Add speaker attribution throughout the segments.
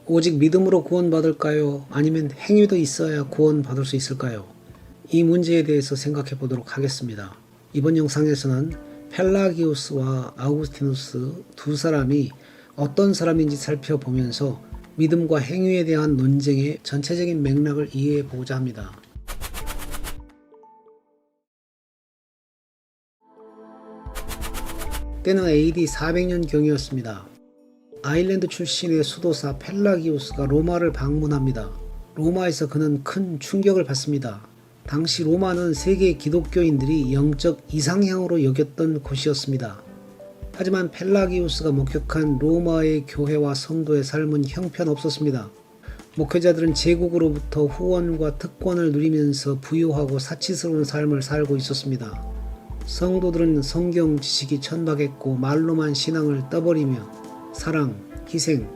Speaker 1: 오직 믿음으로 구원받을까요? 아니면 행위도 있어야 구원받을 수 있을까요? 이 문제에 대해서 생각해 보도록 하겠습니다. 이번 영상에서는 펠라기우스와 아우구스티누스 두 사람이 어떤 사람인지 살펴보면서 믿음과 행위에 대한 논쟁의 전체적인 맥락을 이해해 보고자 합니다. 때는 AD 400년경이었습니다. 아일랜드 출신의 수도사 펠라기우스가 로마를 방문합니다. 로마에서 그는 큰 충격을 받습니다. 당시 로마는 세계 기독교인들이 영적 이상향으로 여겼던 곳이었습니다. 하지만 펠라기우스가 목격한 로마의 교회와 성도의 삶은 형편없었습니다. 목회자들은 제국으로부터 후원과 특권을 누리면서 부유하고 사치스러운 삶을 살고 있었습니다. 성도들은 성경 지식이 천박했고 말로만 신앙을 떠버리며 사랑, 희생,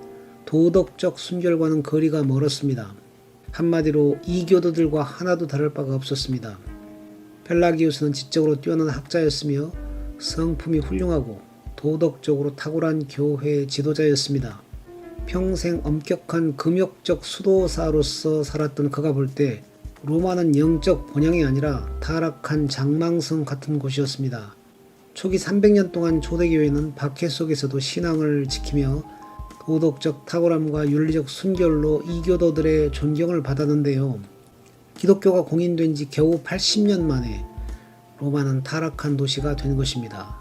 Speaker 1: 도덕적 순결과는 거리가 멀었습니다. 한마디로 이교도들과 하나도 다를 바가 없었습니다. 펠라기우스는 지적으로 뛰어난 학자였으며 성품이 훌륭하고 도덕적으로 탁월한 교회 지도자였습니다. 평생 엄격한 금욕적 수도사로서 살았던 그가 볼 때 로마는 영적 본향이 아니라 타락한 장망성 같은 곳이었습니다. 초기 300년 동안 초대교회는 박해 속에서도 신앙을 지키며 도덕적 탁월함과 윤리적 순결로 이교도들의 존경을 받았는데요. 기독교가 공인된 지 겨우 80년 만에 로마는 타락한 도시가 된 것입니다.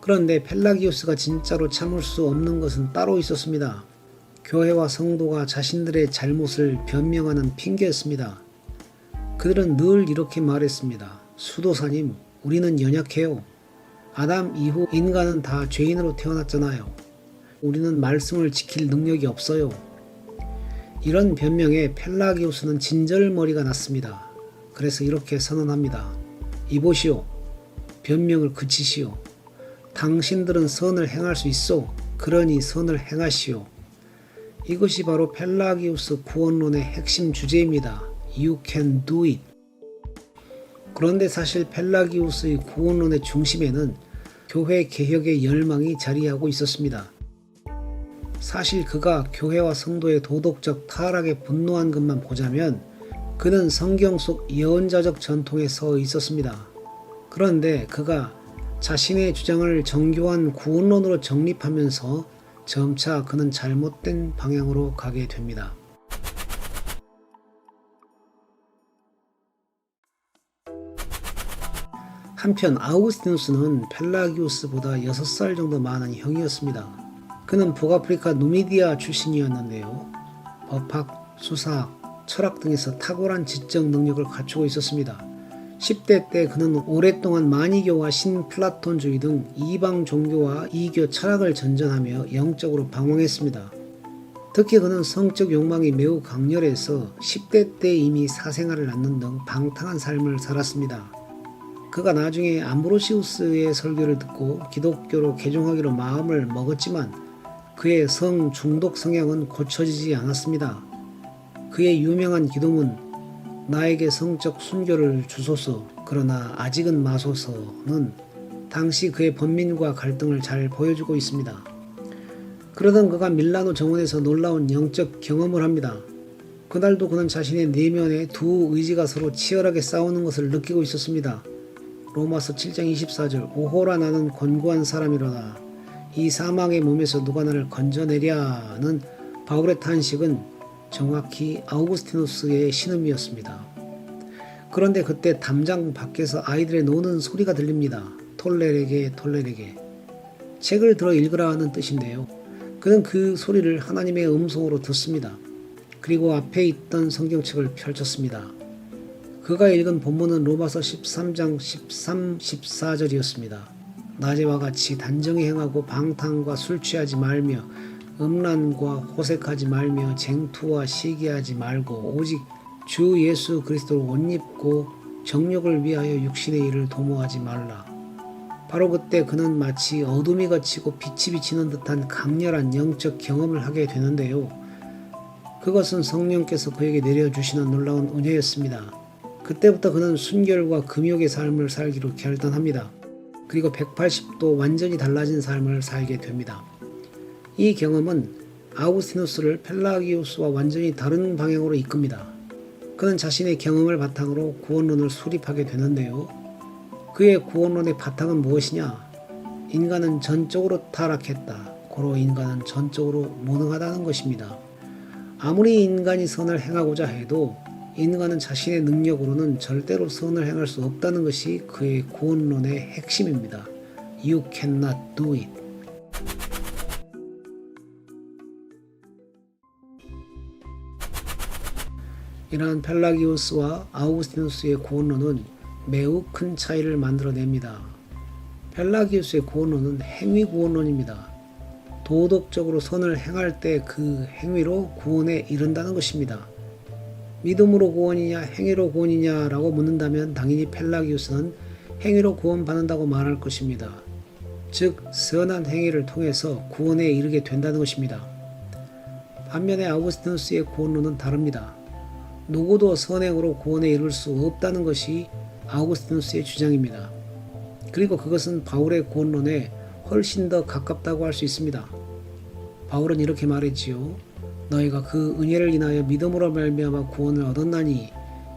Speaker 1: 그런데 펠라기우스가 진짜로 참을 수 없는 것은 따로 있었습니다. 교회와 성도가 자신들의 잘못을 변명하는 핑계였습니다. 그들은 늘 이렇게 말했습니다. 수도사님, 우리는 연약해요. 아담 이후 인간은 다 죄인으로 태어났잖아요. 우리는 말씀을 지킬 능력이 없어요. 이런 변명에 펠라기우스는 진절머리가 났습니다. 그래서 이렇게 선언합니다. 이보시오. 변명을 그치시오. 당신들은 선을 행할 수 있어. 그러니 선을 행하시오. 이것이 바로 펠라기우스 구원론의 핵심 주제입니다. You can do it. 그런데 사실 펠라기우스의 구원론의 중심에는 교회 개혁의 열망이 자리하고 있었습니다. 사실 그가 교회와 성도의 도덕적 타락에 분노한 것만 보자면 그는 성경 속 예언자적 전통에 서 있었습니다. 그런데 그가 자신의 주장을 정교한 구원론으로 정립하면서 점차 그는 잘못된 방향으로 가게 됩니다. 한편 아우구스티누스는 펠라기우스보다 6살 정도 많은 형이었습니다. 그는 북아프리카 누미디아 출신이었는데요. 법학, 수사학, 철학 등에서 탁월한 지적 능력을 갖추고 있었습니다. 10대 때 그는 오랫동안 마니교와 신플라톤주의 등 이방 종교와 이교 철학을 전전하며 영적으로 방황했습니다. 특히 그는 성적 욕망이 매우 강렬해서 10대 때 이미 사생활을 낳는 등 방탕한 삶을 살았습니다. 그가 나중에 암브로시우스의 설교를 듣고 기독교로 개종하기로 마음을 먹었지만 그의 성 중독 성향은 고쳐지지 않았습니다. 그의 유명한 기도문 나에게 성적 순교를 주소서 그러나 아직은 마소서는 당시 그의 번민과 갈등을 잘 보여주고 있습니다. 그러던 그가 밀라노 정원에서 놀라운 영적 경험을 합니다. 그날도 그는 자신의 내면에 두 의지가 서로 치열하게 싸우는 것을 느끼고 있었습니다. 로마서 7장 24절 오호라 나는 권고한 사람이로다. 이 사망의 몸에서 누가 나를 건져내랴는 바울의 탄식은 정확히 아우구스티누스의 신음이었습니다. 그런데 그때 담장 밖에서 아이들의 노는 소리가 들립니다. 톨레레게 톨레레게 책을 들어 읽으라 하는 뜻인데요. 그는 그 소리를 하나님의 음성으로 듣습니다. 그리고 앞에 있던 성경책을 펼쳤습니다. 그가 읽은 본문은 로마서 13장 13, 14절이었습니다. 낮에와 같이 단정히 행하고 방탕과 술 취하지 말며 음란과 호색하지 말며 쟁투와 시기하지 말고 오직 주 예수 그리스도를 옷 입고 정욕을 위하여 육신의 일을 도모하지 말라. 바로 그때 그는 마치 어둠이 걷히고 빛이 비치는 듯한 강렬한 영적 경험을 하게 되는데요. 그것은 성령께서 그에게 내려주시는 놀라운 은혜였습니다. 그때부터 그는 순결과 금욕의 삶을 살기로 결단합니다. 그리고 180도 완전히 달라진 삶을 살게 됩니다. 이 경험은 아우구스티누스를 펠라기우스와 완전히 다른 방향으로 이끕니다. 그는 자신의 경험을 바탕으로 구원론을 수립하게 되는데요. 그의 구원론의 바탕은 무엇이냐? 인간은 전적으로 타락했다. 고로 인간은 전적으로 무능하다는 것입니다. 아무리 인간이 선을 행하고자 해도 인간은 자신의 능력으로는 절대로 선을 행할 수 없다는 것이 그의 구원론의 핵심입니다. You cannot do it. 이러한 펠라기우스와 아우구스티누스의 구원론은 매우 큰 차이를 만들어냅니다. 펠라기우스의 구원론은 행위 구원론입니다. 도덕적으로 선을 행할 때 그 행위로 구원에 이른다는 것입니다. 믿음으로 구원이냐 행위로 구원이냐 라고 묻는다면 당연히 펠라기우스는 행위로 구원받는다고 말할 것입니다. 즉 선한 행위를 통해서 구원에 이르게 된다는 것입니다. 반면에 아우구스티누스의 구원론은 다릅니다. 누구도 선행으로 구원에 이를 수 없다는 것이 아우구스티누스의 주장입니다. 그리고 그것은 바울의 구원론에 훨씬 더 가깝다고 할 수 있습니다. 바울은 이렇게 말했지요. 너희가 그 은혜를 인하여 믿음으로 말미암아 구원을 얻었나니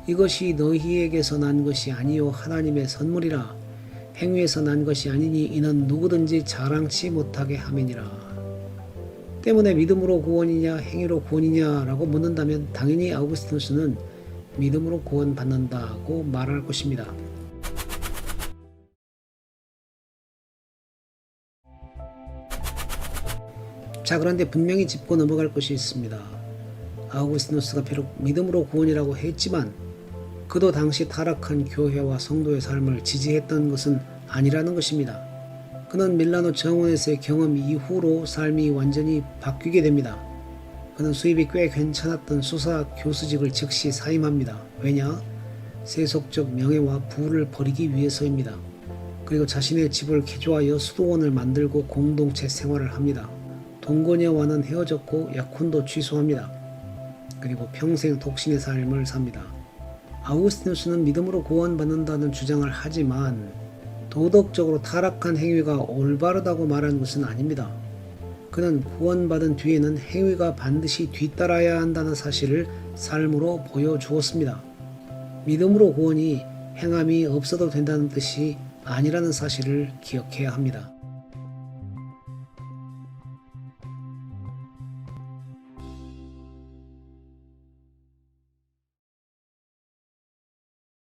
Speaker 1: 이것이 너희에게서 난 것이 아니요 하나님의 선물이라. 행위에서 난 것이 아니니 이는 누구든지 자랑치 못하게 함이니라. 때문에 믿음으로 구원이냐 행위로 구원이냐라고 묻는다면 당연히 아우구스티누스는 믿음으로 구원받는다고 말할 것입니다. 자, 그런데 분명히 짚고 넘어갈 것이 있습니다. 아우구스티누스가 비록 믿음으로 구원이라고 했지만 그도 당시 타락한 교회와 성도의 삶을 지지했던 것은 아니라는 것입니다. 그는 밀라노 정원에서의 경험 이후로 삶이 완전히 바뀌게 됩니다. 그는 수입이 꽤 괜찮았던 수사 교수직을 즉시 사임합니다. 왜냐? 세속적 명예와 부를 버리기 위해서입니다. 그리고 자신의 집을 개조하여 수도원을 만들고 공동체 생활을 합니다. 동거녀와는 헤어졌고 약혼도 취소합니다. 그리고 평생 독신의 삶을 삽니다. 아우구스티누스는 믿음으로 구원받는다는 주장을 하지만 도덕적으로 타락한 행위가 올바르다고 말하는 것은 아닙니다. 그는 구원받은 뒤에는 행위가 반드시 뒤따라야 한다는 사실을 삶으로 보여주었습니다. 믿음으로 구원이 행함이 없어도 된다는 뜻이 아니라는 사실을 기억해야 합니다.